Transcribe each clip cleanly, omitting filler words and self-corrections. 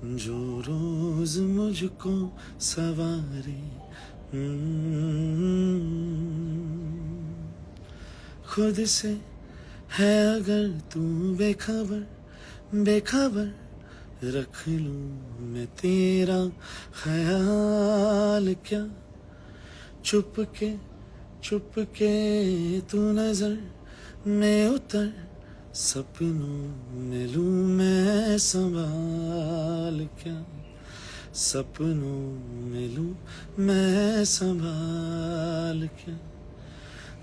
जो रोज मुझको सवारे। खुद से है अगर तू बेखबर बेखबर, रख लूं मैं तेरा ख्याल क्या। चुप के तू नजर में उतर, सपनों में लूं मैं संभाल क्या। सपनों में लूं मैं संभाल क्या।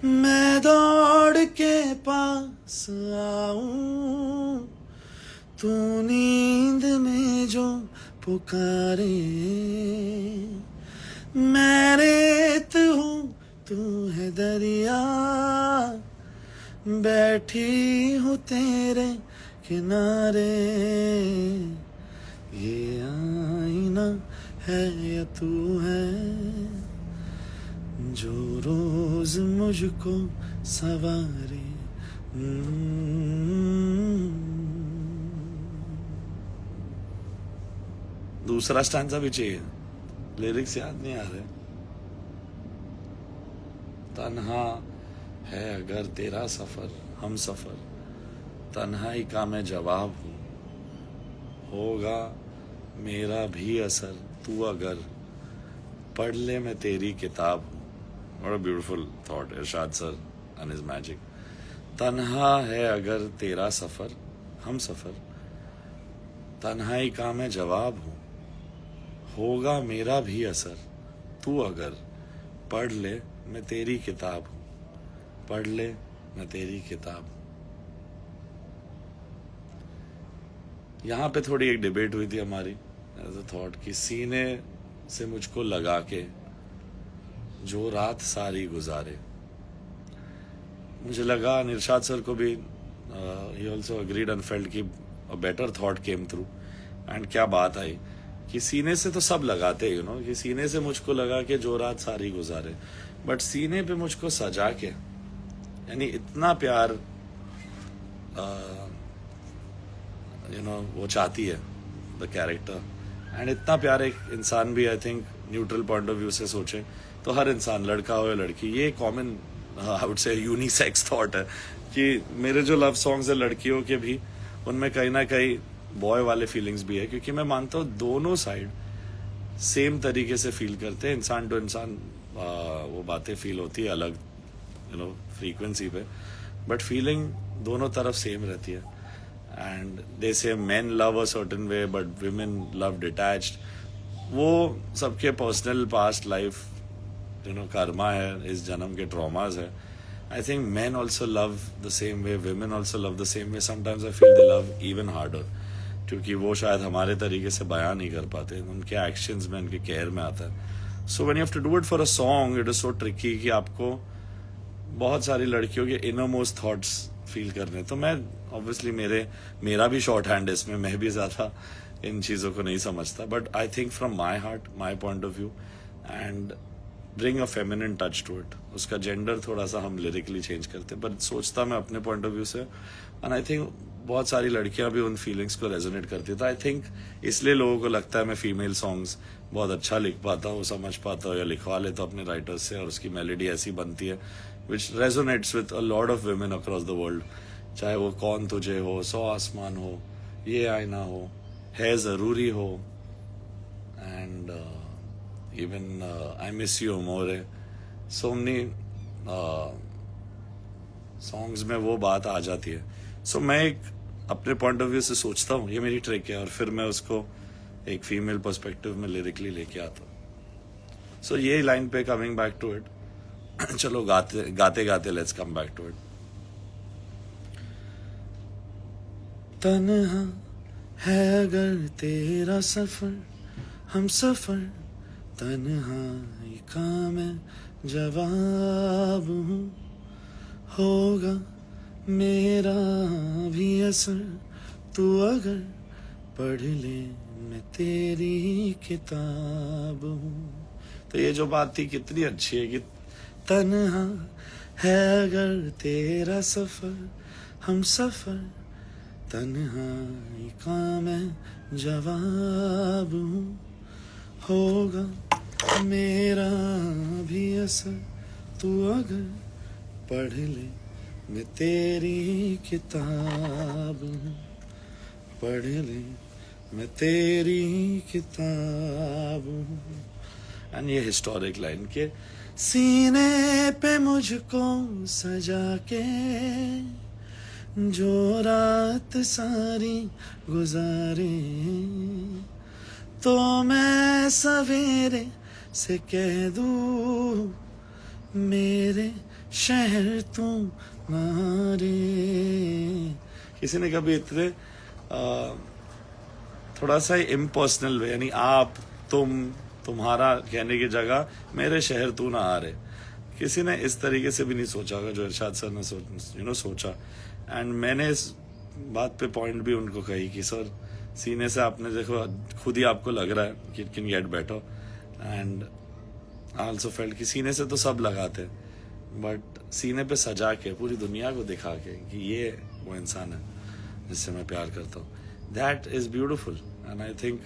मैं दौड़ के पास आऊं, तू नींद में जो पुकारे। मैं रेत हूँ तू है दरिया, बैठी हूँ तेरे किनारे। ये आईना है या तू है, जो रोज मुझको सवारे। दूसरा स्टैंजा भी चाहिए, लिरिक्स याद नहीं आ रहे। तन्हा है अगर तेरा सफर हम सफर, तन्हाई का मैं जवाब हूँ, होगा मेरा भी असर तू अगर पढ़ ले मैं तेरी किताब हूँ। What a beautiful thought, Irshad sir and his magic. तन्हा है अगर तेरा सफर हम सफर, तन्हाई का मैं जवाब हूँ, होगा मेरा भी असर तू अगर पढ़ ले मैं तेरी किताब हूँ। पढ़ ले मैं तेरी किताब हूँ। यहाँ पे थोड़ी एक डिबेट हुई थी हमारी एज अ थॉट कि सीने से मुझको लगा के जो रात सारी गुजारे। मुझे लगा इरशाद सर को भी he also agreed and felt कि a better thought came through. And क्या बात आई कि सीने से तो सब लगाते यू नो, कि सीने से मुझको लगा कि जो रात सारी गुजारे, बट सीने पे मुझको सजा के, यानी इतना प्यार यू नो वो चाहती है द कैरेक्टर। एंड इतना प्यार एक इंसान भी I think neutral point of view से सोचे तो हर इंसान, लड़का हो या लड़की, ये common I would say unisex thought है कि मेरे जो लव सॉन्ग्स है लड़कियों के भी, उनमें कहीं ना कहीं बॉय वाले फीलिंग्स भी है, क्योंकि मैं मानता हूँ दोनों साइड सेम तरीके से फील करते हैं। इंसान टू इंसान वो बातें फील होती है अलग यू नो फ्रीक्वेंसी पे, बट फीलिंग दोनों तरफ सेम रहती है। एंड दे से main love a certain way but women love detached. वो सबके personal past life you know Karma है, इस जन्म के ट्रॉमाज है। I think men also love the same way, women also love the same way. Sometimes I feel they love even harder, क्योंकि वो शायद हमारे तरीके से बयान नहीं कर पाते, उनके एक्शंस में, उनके केयर में आता है। So when you have to do it for a song, it is so tricky कि आपको बहुत सारी लड़कियों के इनर मोस्ट थॉट्स फील करने। तो मैं ऑब्वियसली मेरा भी शॉर्ट हैंड है इसमें, मैं भी ज़्यादा इन चीज़ों को नहीं समझता, but I think from my heart, my point of view, and bring a feminine touch to it. उसका जेंडर थोड़ा सा हम लिरिकली चेंज करते, पर सोचता मैं अपने पॉइंट ऑफ व्यू से। एंड आई थिंक बहुत सारी लड़कियां भी उन फीलिंग्स को रेजोनेट करती है। तो आई थिंक इसलिए लोगों को लगता है मैं फीमेल सॉन्ग्स बहुत अच्छा लिख पाता हूँ, समझ पाता हूँ, या लिखवा लेता हूँ अपने राइटर्स से, और उसकी मेलोडी ऐसी बनती है which resonates with a lot of women across the world. चाहे वो कौन तुझे हो, 100 आसमान हो, ये आईना हो, है ज़रूरी हो, and even I miss you more. So many songs में वो बात आ जाती है। सो मैं एक अपने पॉइंट ऑफ व्यू से सोचता हूँ, ये मेरी ट्रिक है, और फिर मैं उसको एक फीमेल पर्सपेक्टिव में लिरिकली लेके आता हूँ। सो ये लाइन पे कमिंग बैक टू इट, चलो गाते गाते गाते let's come back to it. तन्हा है अगर तेरा सफर हम सफर, तन्हाई का मैं जवाब हूँ, होगा मेरा भी असर तू अगर पढ़ ले मैं तेरी किताब हूँ। तो ये जो बात थी कितनी अच्छी है कि तन्हा है अगर तेरा सफर हम सफर, तन्हाई का मैं जवाब हूँ, होगा मेरा भी असर तू अगर पढ़ ले, मैं तेरी किताब हूँ, पढ़ ले मैं तेरी किताब हूँ। एंड ये हिस्टोरिक लाइन के सीने पे मुझको सजा के जो रात सारी गुजारे, तो मैं सवेरे से कह दूँ मेरे शहर तुम्हारे। किसी ने कभी इतने थोड़ा सा इम्पर्सनल वे, यानी आप, तुम, तुम्हारा कहने की जगह मेरे शहर तू ना आ रहे, किसी ने इस तरीके से भी नहीं सोचा होगा जो इरशाद सर ने सोचा। एंड मैंने इस बात पे पॉइंट भी उनको कही कि सर सीने से आपने देखो खुद ही आपको लग रहा है कि it can get better, and I also felt कि सीने से तो सब लगाते, बट सीने पे सजा के पूरी दुनिया को दिखा के कि ये वो इंसान है जिससे मैं प्यार करता हूँ, that is beautiful. And I think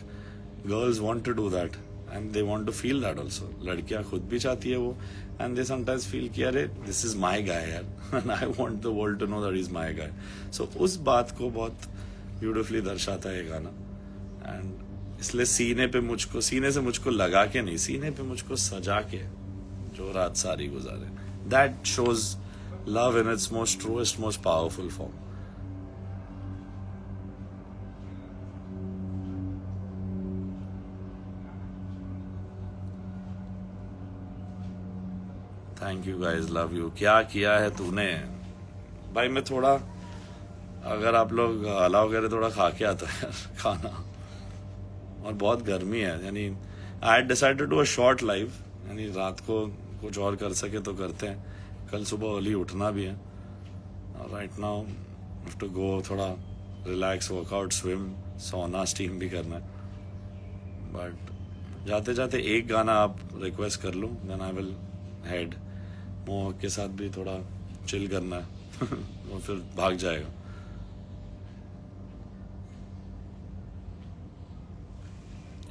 girls want to do that and they want to feel that also. लड़कियां खुद भी चाहती है वो, एंड दे समटाइम्स फील कि अरे दिस इज माई गाय यार, and I want the world to know that is my guy. So उस बात को बहुत ब्यूटिफुली दर्शाता है ये गाना। एंड इसलिए सीने से मुझको लगा के नहीं, सीने पे मुझको सजा के जो रात सारी गुजारे, that shows love in its most truest, most powerful form. Thank you guys, love you. क्या किया है तूने भाई। मैं थोड़ा, अगर आप लोग अलाउ करें, थोड़ा खा के आता है खाना, और बहुत गर्मी है। यानी I decided to do a short live, यानी रात को कुछ और कर सके तो करते हैं, कल सुबह अर्ली उठना भी है। Right now have to go, थोड़ा रिलैक्स, वर्कआउट, स्विम, सोना, स्टीम भी करना है। बट जाते जाते एक गाना आप रिक्वेस्ट कर लूँ, देन आई विल हेड। मोहक के साथ भी थोड़ा चिल करना है वो फिर भाग जाएगा।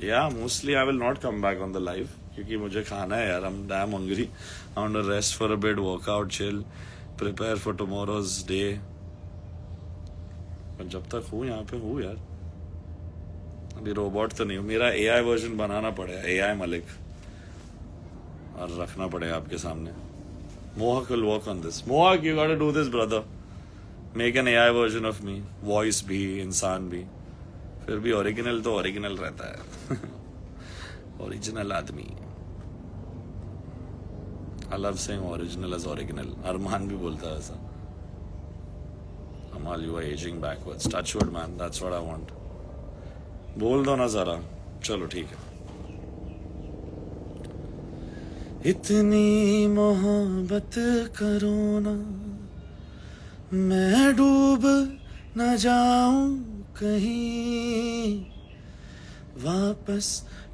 या mostly I will not come back on the live, क्योंकि मुझे खाना है यार। I am damn hungry, I want to rest for a bit, workout, chill, prepare for tomorrow's day. पर जब तक हूँ यहाँ पे हूँ यार, अभी रोबोट तो नहीं हूँ। मेरा एआई वर्जन बनाना पड़ेगा, एआई मलिक, और रखना पड़ेगा आपके सामने। Mohak will work on this. Mohak, you gotta do this, brother. Make an AI version of me. Voice भी, इंसान भी, फिर भी ओरिजिनल तो ओरिजिनल रहता है ओरिजिनल आदमी। I love saying original as original. अरमान भी बोलता है ऐसा। Amal, you are aging backwards. Touch wood, man. That's what I want. बोल दो ना जरा। चलो ठीक है। इतनी मोहब्बत करो ना, मैं डूब न जाऊं कहीं, वापस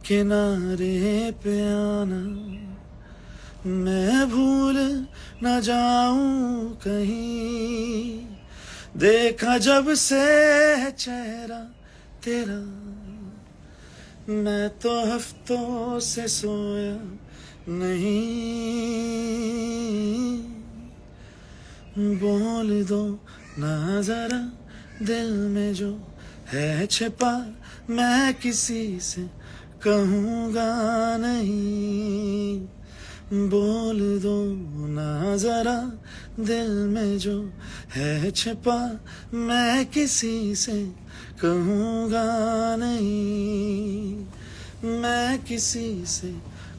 किनारे पे आना, मैं भूल न जाऊं कहीं। देखा जब से चेहरा तेरा, मैं तो हफ्तों से सोया नहीं। बोल दो ना जरा दिल में जो है छिपा, मैं किसी से कहूँगा नहीं। बोल दो ना जरा दिल में जो है छिपा, मैं किसी से कहूँगा नहीं। मैं किसी से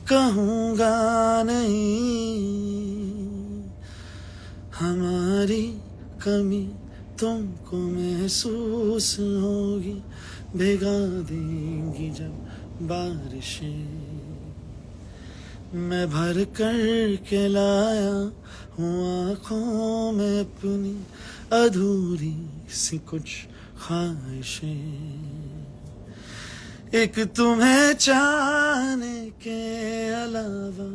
कहूँगा नहीं। हमारी कमी तुमको महसूस होगी, भिगा देंगी जब बारिशें। मैं भर कर के लाया हूँ आँखों में अपनी अधूरी सी कुछ ख्वाहिशें। एक तुम्हें चाहने के अलावा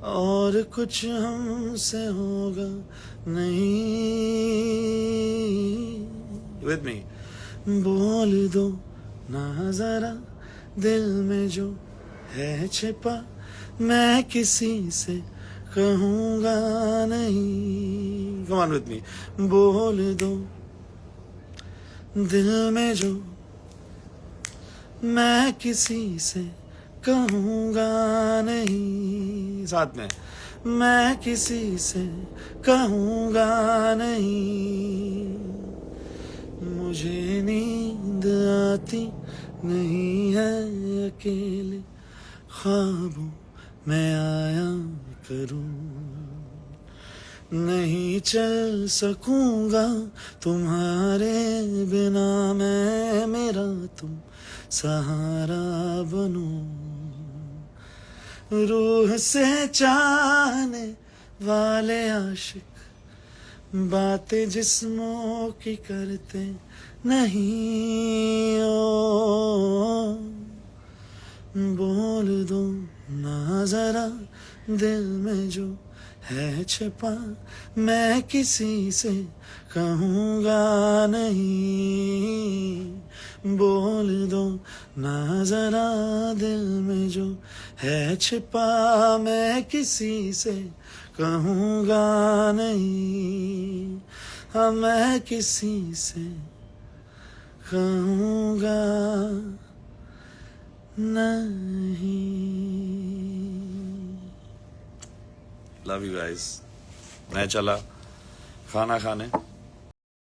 और कुछ हमसे होगा नहीं। With me. बोल दो ना जरा दिल में जो है छिपा, मैं किसी से कहूँगा नहीं। Come on with me. बोल दो दिल में जो मैं किसी से कहूँगा नहीं। साथ में, मैं किसी से कहूँगा नहीं। मुझे नींद आती नहीं है अकेले ख्वाबों में आया करूं। नहीं चल सकूंगा तुम्हारे बिना मैं, मेरा तुम सहारा बनो। रूह से चाहने वाले आशिक बातें जिस्मों की करते नहीं ओ। बोल दो ना जरा दिल में जो है छिपा, मैं किसी से कहूँगा नहीं। बोल दो ना जरा दिल में जो है छिपा, मैं किसी से कहूँगा नहीं। हाँ मैं किसी से कहूँगा नहीं। Love you guys. मैं चला खाना खाने।